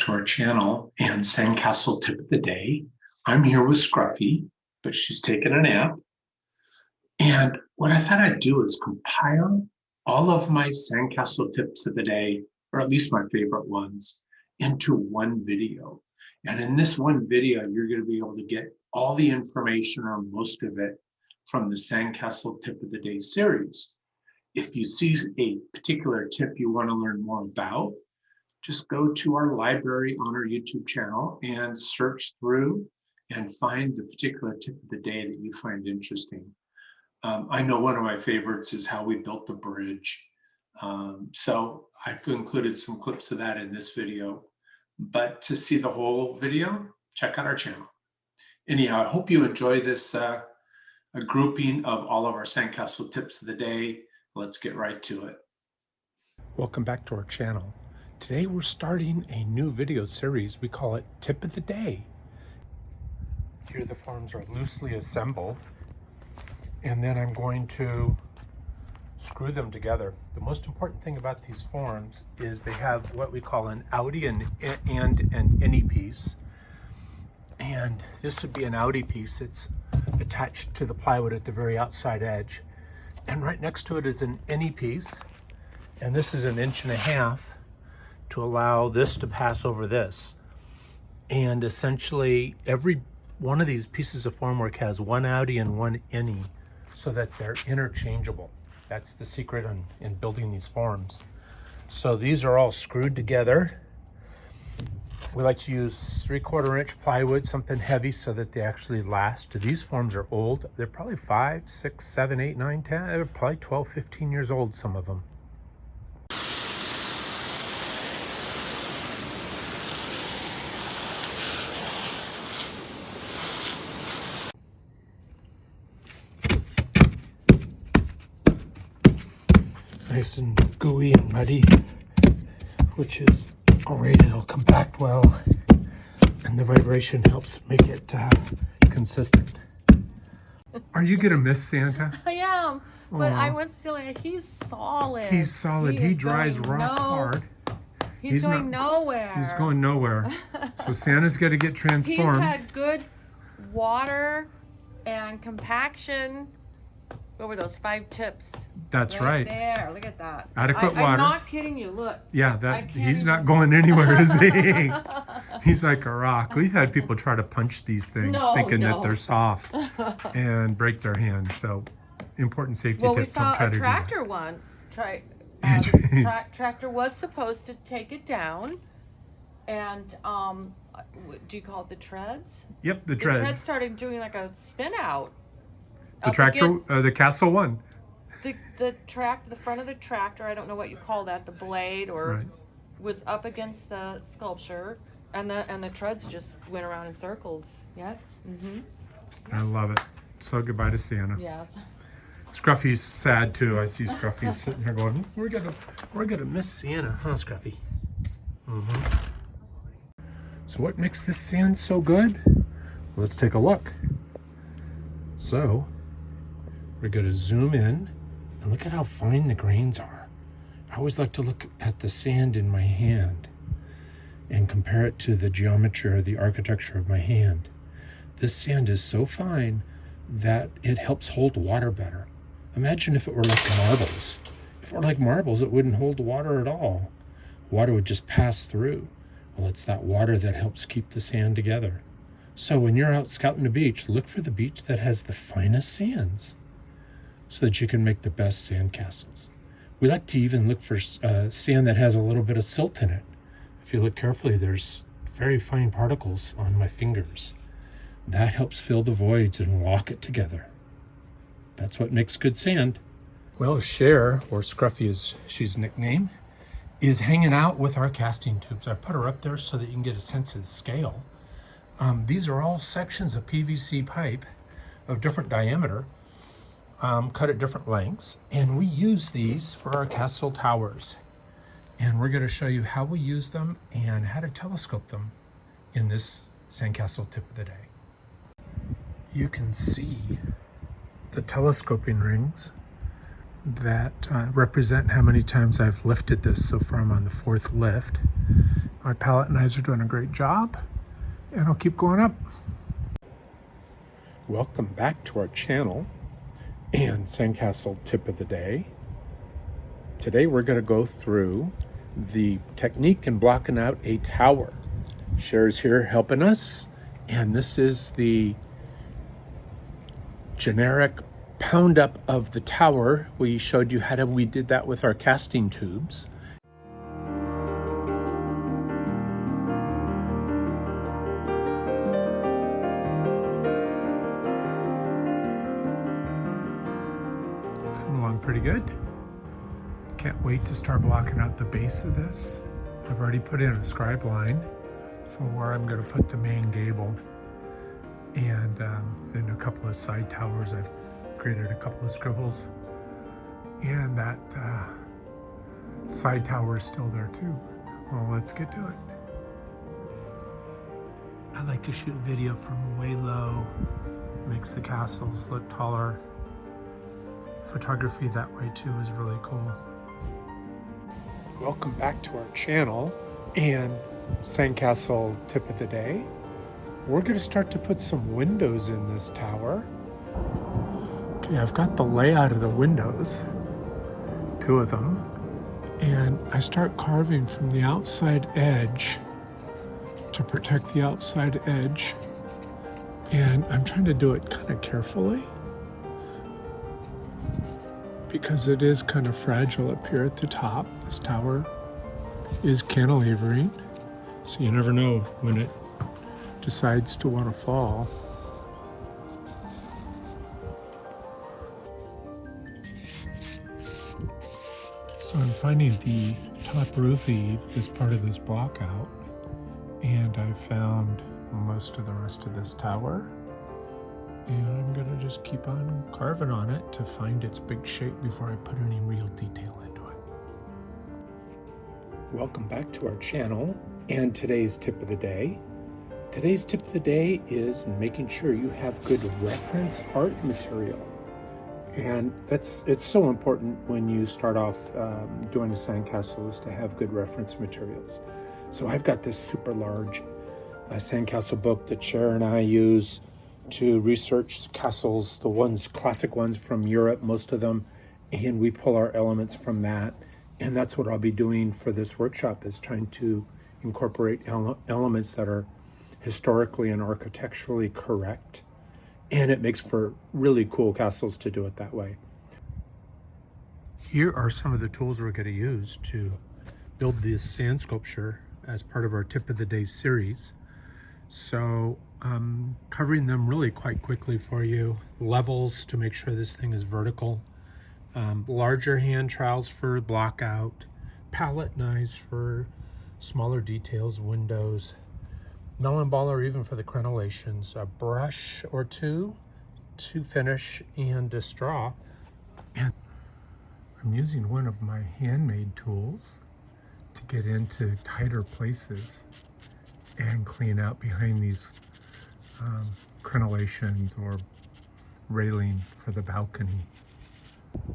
to our channel and Sandcastle Tip of the Day. I'm here with Scruffy, but she's taking a nap. And what I thought I'd do is compile all of my Sandcastle Tips of the Day, or at least my favorite ones, into one video. And in this one video, you're going to be able to get all the information, or most of it, from the Sandcastle Tip of the Day series. If you see a particular tip you want to learn more about, just go to our library on our YouTube channel and search through and find the particular tip of the day that you find interesting. I know one of my favorites is how we built the bridge. So I've included some clips of that in this video. But to see the whole video, check out our channel. Anyhow, I hope you enjoy this a grouping of all of our Sandcastle tips of the day. Let's get right to it. Welcome back to our channel. Today we're starting a new video series. We call it Tip of the Day. Here the forms are loosely assembled, and then I'm going to screw them together. The most important thing about these forms is they have what we call an outie and an innie piece. And this would be an outie piece. It's attached to the plywood at the very outside edge. And right next to it is an innie piece. And this is 1.5 inches to allow this to pass over this. And essentially every one of these pieces of formwork has one outie and one innie so that they're interchangeable. That's the secret in building these forms. So these are all screwed together. We like to use 3/4 inch plywood, something heavy so that they actually last. These forms are old. They're probably 5, 6, 7, 8, 9, 10. They're probably 12, 15 years old, some of them. Nice and gooey and muddy, which is great. It'll compact well, and the vibration helps make it consistent. Are you gonna miss Santa? I am, but Aww. I was still like, he's solid. He's solid. He dries rock hard. He's going nowhere. He's going nowhere. So Santa's got to get transformed. He's had good water and compaction. What were those 5 tips? That's right. There, look at that. Adequate water. I'm not kidding you. Look. Yeah, he's not going anywhere, is he? He's like a rock. We've had people try to punch these things, thinking that they're soft, and break their hands. So, important safety tip. We saw Don't try a to tractor once. Tractor was supposed to take it down, and do you call it the treads? Yep, the The treads. treads started doing like a spin out. The tractor, the Castle one. The front of the tractor, I don't know what you call that, the blade, or was up against the sculpture, and the treads just went around in circles. Yep. I love it. So goodbye to Santa. Yes. Scruffy's sad too. I see Scruffy sitting here going, "We're gonna miss Santa, huh, Scruffy?" So what makes this sand so good? Let's take a look. So we're going to zoom in and look at how fine the grains are. I always like to look at the sand in my hand and compare it to the geometry or the architecture of my hand. This sand is so fine that it helps hold water better. Imagine if it were like marbles. If it were like marbles, it wouldn't hold water at all. Water would just pass through. Well, it's that water that helps keep the sand together. So when you're out scouting the beach, look for the beach that has the finest sands so that you can make the best sand castles. We like to even look for sand that has a little bit of silt in it. If you look carefully, there's very fine particles on my fingers. That helps fill the voids and lock it together. That's what makes good sand. Well, Cher, or Scruffy as she's nicknamed, is hanging out with our casting tubes. I put her up there so that you can get a sense of the scale. These are all sections of PVC pipe of different diameter, cut at different lengths, and we use these for our castle towers. And we're going to show you how we use them and how to telescope them in this Sandcastle Tip of the Day. You can see the telescoping rings that represent how many times I've lifted this. So far I'm on the 4th lift. My palette knives are doing a great job, and I'll keep going up. Welcome back to our channel and Sandcastle Tip of the Day. Today we're going to go through the technique in blocking out a tower. Cher's here helping us, and this is the generic pound up of the tower. We showed you how we did that with our casting tubes. It's coming along pretty good. Can't wait to start blocking out the base of this. I've already put in a scribe line for where I'm going to put the main gable, and then a couple of side towers. I've created a couple of scribbles, and that side tower is still there too. Well, let's get to it. I like to shoot video from way low, makes the castles look taller. Photography that way too is really cool. Welcome back to our channel and Sandcastle Tip of the Day. We're going to start to put some windows in this tower. Okay, I've got the layout of the windows, 2 of them, and I start carving from the outside edge to protect the outside edge, and I'm trying to do it kind of carefully because it is kind of fragile up here at the top. This tower is cantilevering, so you never know when it decides to want to fall. So I'm finding the top roof eave as part of this block out, and I've found most of the rest of this tower, and I'm gonna just keep on carving on it to find its big shape before I put any real detail into it. Welcome back to our channel and today's tip of the day. Today's tip of the day is making sure you have good reference art material. And it's so important when you start off doing a sandcastle, is to have good reference materials. So I've got this super large sandcastle book that Cher and I use to research castles, the ones, classic ones from Europe, most of them, and we pull our elements from that. And that's what I'll be doing for this workshop, is trying to incorporate elements that are historically and architecturally correct. And it makes for really cool castles to do it that way. Here are some of the tools we're going to use to build this sand sculpture as part of our Tip of the Day series. So I'm covering them really quite quickly for you. Levels to make sure this thing is vertical. Larger hand trowels for block out. Palette knives for smaller details, windows. Melon ball, or even for the crenellations, a brush or two to finish, and a straw. And I'm using one of my handmade tools to get into tighter places and clean out behind these crenellations or railing for the balcony.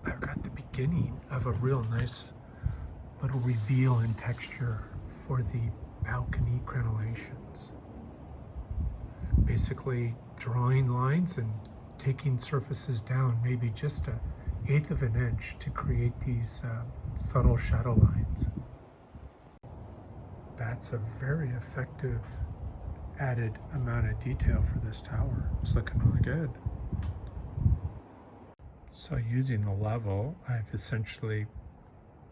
I've got the beginning of a real nice little reveal in texture for the balcony crenellations. Basically drawing lines and taking surfaces down maybe just 1/8 of an inch to create these subtle shadow lines. That's a very effective added amount of detail for this tower. It's looking really good. So using the level, I've essentially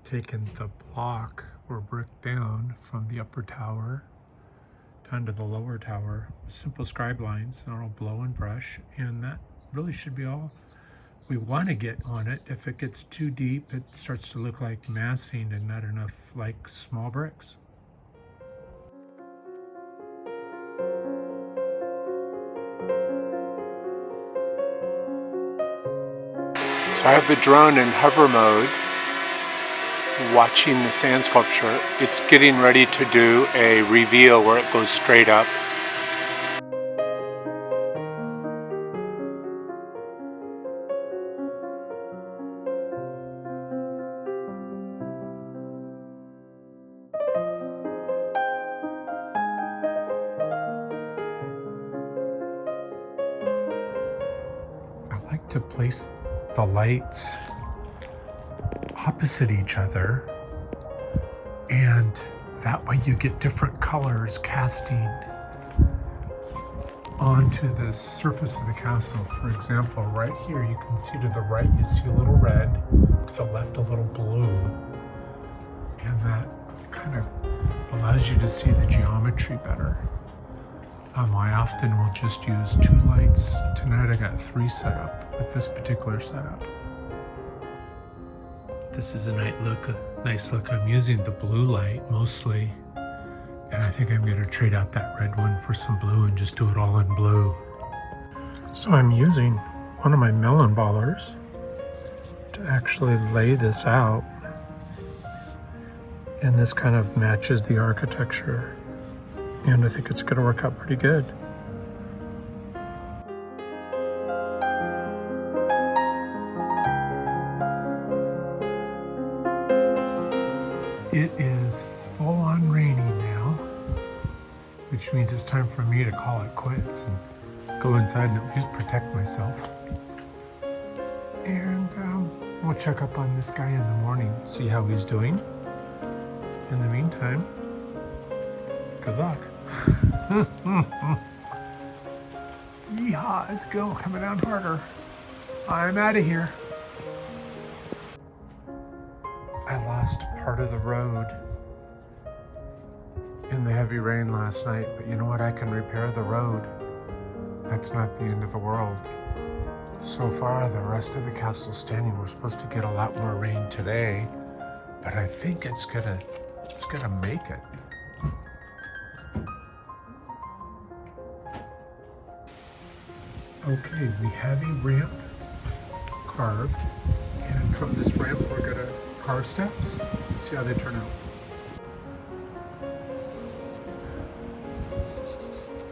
taken the block or brick down from the upper tower down to the lower tower with simple scribe lines, and I'll blow and brush, and that really should be all we want to get on it. If it gets too deep, it starts to look like massing and not enough like small bricks. So I have the drone in hover mode, watching the sand sculpture. It's getting ready to do a reveal where it goes straight up. to place the lights opposite each other, and that way you get different colors casting onto the surface of the castle. For example, right here you can see to the right you see a little red, to the left a little blue, and that kind of allows you to see the geometry better. I often will just use 2 lights. Tonight I got 3 set up with this particular setup. This is a nice look. I'm using the blue light mostly, and I think I'm going to trade out that red one for some blue and just do it all in blue. So I'm using one of my melon ballers to actually lay this out, and this kind of matches the architecture, and I think it's going to work out pretty good. It is full on raining now, which means it's time for me to call it quits and go inside and at least protect myself. And we'll check up on this guy in the morning, see how he's doing. In the meantime, good luck. Yeehaw, let's go, coming down harder. I'm out of here. I lost part of the road in the heavy rain last night, but you know what? I can repair the road. That's not the end of the world. So far, the rest of the castle's standing. We're supposed to get a lot more rain today, but I think it's gonna make it. Okay, we have a ramp carved, and from this ramp we're gonna carve steps. Let's see how they turn out.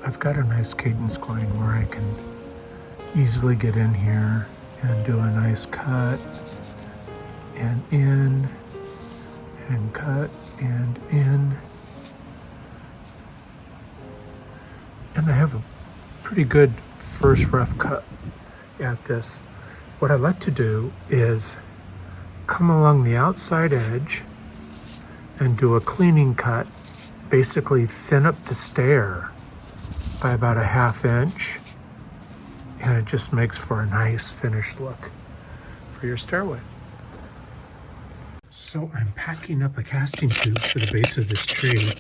I've got a nice cadence going where I can easily get in here and do a nice cut and in and cut and in. And I have a pretty good first rough cut at this. What I like to do is come along the outside edge and do a cleaning cut, basically thin up the stair by about a 1/2 inch, and it just makes for a nice finished look for your stairway. So I'm packing up a casting tube for the base of this tree,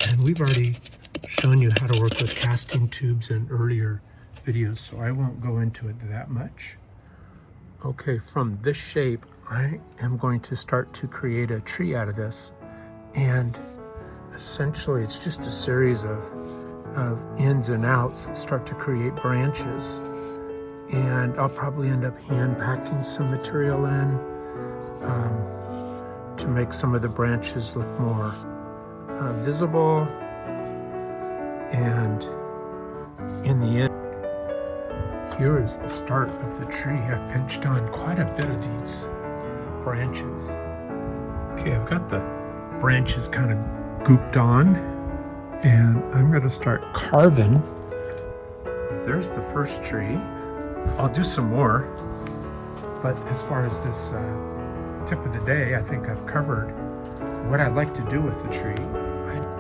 and we've already shown you how to work with casting tubes in earlier videos, so I won't go into it that much. Okay, from this shape, I am going to start to create a tree out of this, and essentially it's just a series of ins and outs that start to create branches, and I'll probably end up hand packing some material in to make some of the branches look more visible, and in the end, here is the start of the tree. I've pinched on quite a bit of these branches. Okay, I've got the branches kind of gooped on, and I'm going to start carving. There's the first tree. I'll do some more, but as far as this tip of the day, I think I've covered what I like to do with the tree.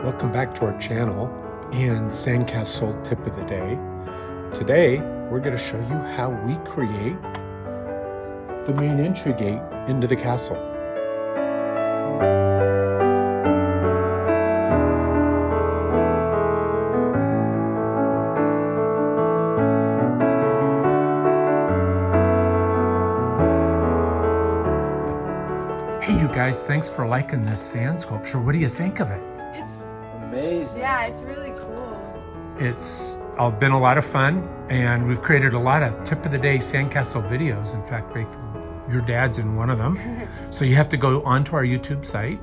Welcome back to our channel and Sandcastle Tip of the Day. Today, we're going to show you how we create the main entry gate into the castle. Hey you guys, thanks for liking this sand sculpture. What do you think of it? It's amazing. Yeah, it's really cool. It's been a lot of fun, and we've created a lot of tip of the day sandcastle videos. In fact, your dad's in one of them. So you have to go onto our YouTube site,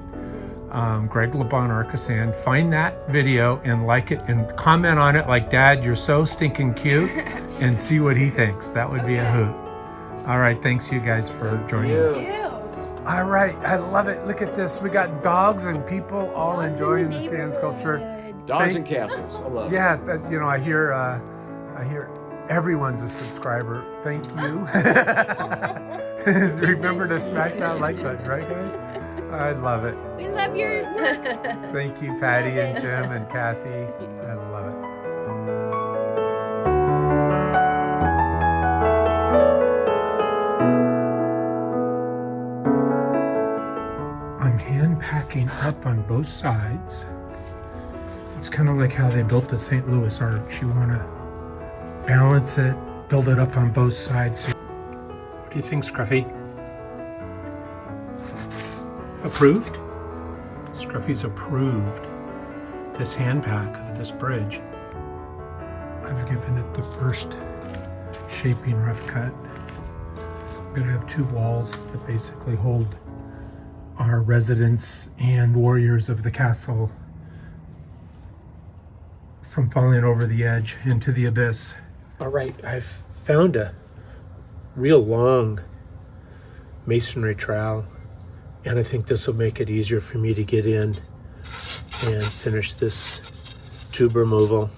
Greg LeBon Arcasand, find that video and like it and comment on it like, Dad, you're so stinking cute, and see what he thinks. That would be a hoot. All right, thanks you guys for joining. Thank you. All right, I love it. Look at this. We got dogs and people all enjoying the sand sculpture. Dogs and castles. I love it. Yeah, I hear Everyone's a subscriber. Thank you. Remember to smash that like button, right, guys? I love it. We love your work. Thank you, Patty and Jim and Kathy. I love it. I'm hand packing up on both sides. It's kind of like how they built the St. Louis Arch. You want to balance it, build it up on both sides. What do you think, Scruffy? Approved? Scruffy's approved this hand pack of this bridge. I've given it the first shaping rough cut. I'm going to have 2 walls that basically hold our residents and warriors of the castle from falling over the edge into the abyss. All right, I've found a real long masonry trowel, and I think this will make it easier for me to get in and finish this tube removal.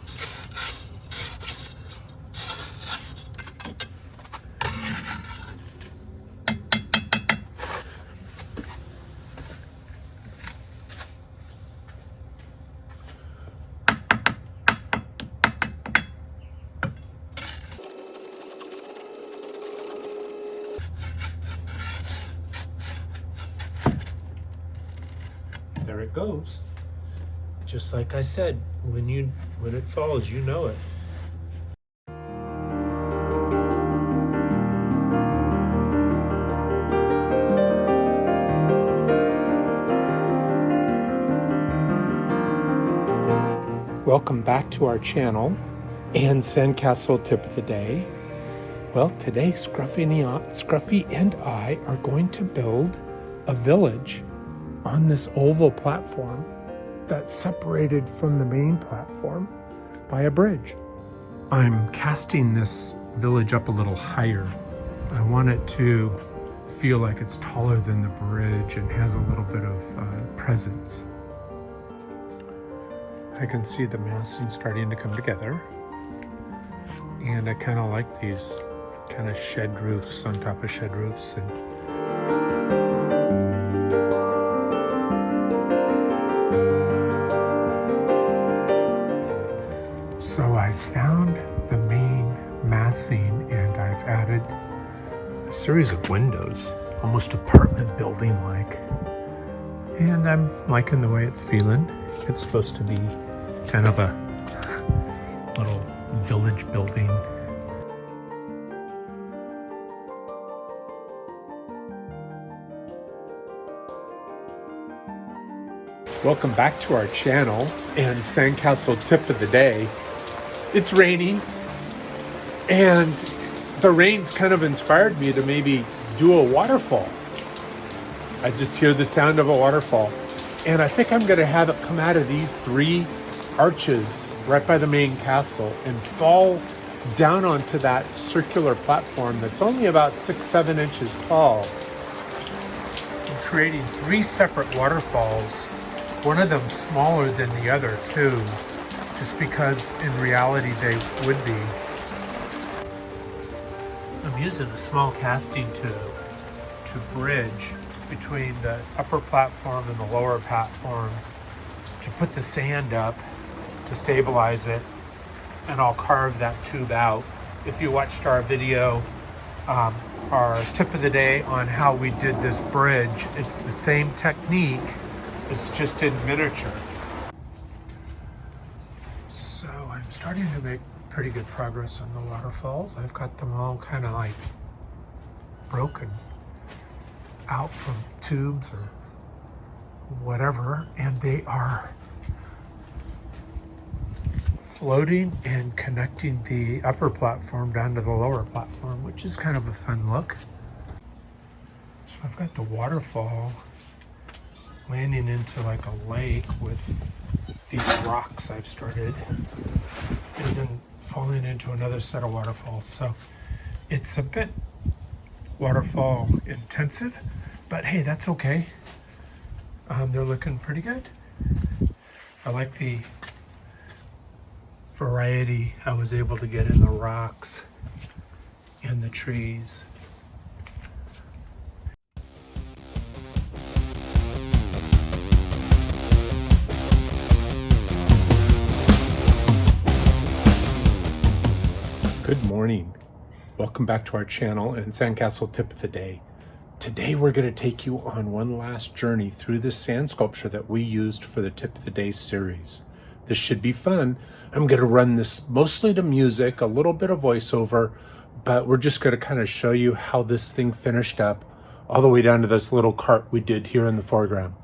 There it goes. Just like I said, when it falls, you know it. Welcome back to our channel and Sandcastle Tip of the Day. Well, today Scruffy and I are going to build a village on this oval platform that's separated from the main platform by a bridge. I'm casting this village up a little higher. I want it to feel like it's taller than the bridge and has a little bit of presence. I can see the massing starting to come together, and I kind of like these kind of shed roofs on top of shed roofs. And so I found the main massing and I've added a series of windows, almost apartment building like. And I'm liking the way it's feeling. It's supposed to be kind of a little village building. Welcome back to our channel and Sandcastle Tip of the Day. It's raining, and the rain's kind of inspired me to maybe do a waterfall. I just hear the sound of a waterfall, and I think I'm going to have it come out of these 3 arches right by the main castle and fall down onto that circular platform that's only about 6-7 inches tall. I'm creating 3 separate waterfalls, one of them smaller than the other too, just because in reality they would be. I'm using a small casting tube to bridge between the upper platform and the lower platform to put the sand up to stabilize it, and I'll carve that tube out. If you watched our video, our tip of the day on how we did this bridge, it's the same technique, it's just in miniature. So I'm starting to make pretty good progress on the waterfalls. I've got them all kind of like broken out from tubes or whatever, and they are floating and connecting the upper platform down to the lower platform, which is kind of a fun look. So I've got the waterfall landing into like a lake with these rocks I've started, and then falling into another set of waterfalls. So it's a bit waterfall intensive, but hey, that's okay. They're looking pretty good. I like the variety I was able to get in the rocks and the trees. Good morning. Welcome back to our channel and Sandcastle Tip of the Day. Today we're going to take you on one last journey through this sand sculpture that we used for the Tip of the Day series. This should be fun. I'm going to run this mostly to music, a little bit of voiceover, but we're just going to kind of show you how this thing finished up all the way down to this little cart we did here in the foreground.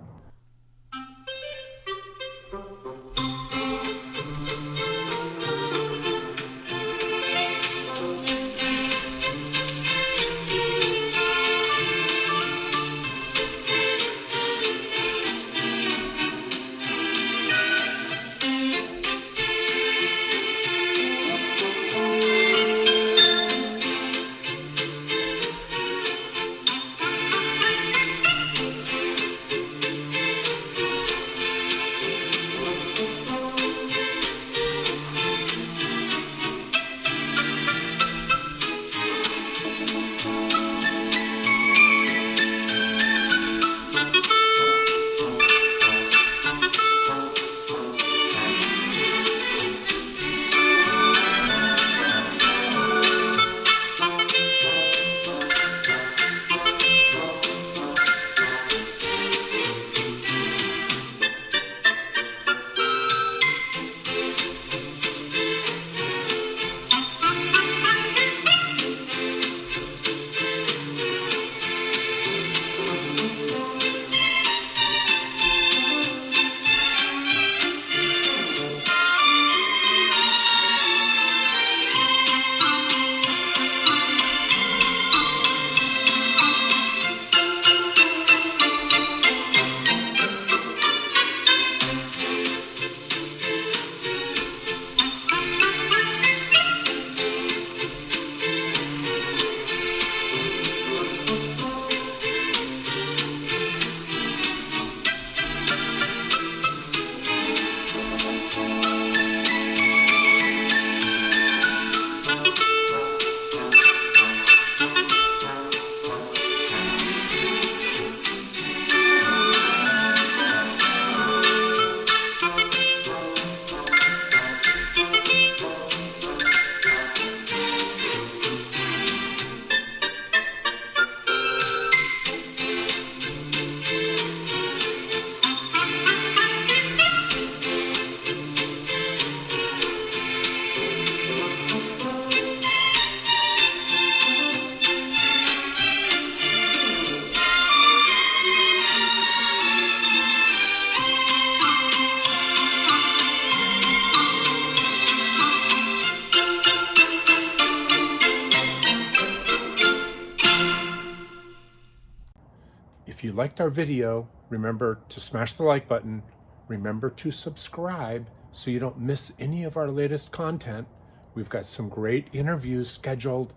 If you liked our video, remember to smash the like button. Remember to subscribe so you don't miss any of our latest content. We've got some great interviews scheduled.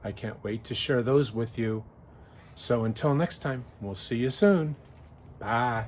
I can't wait to share those with you. So until next time, we'll see you soon. Bye.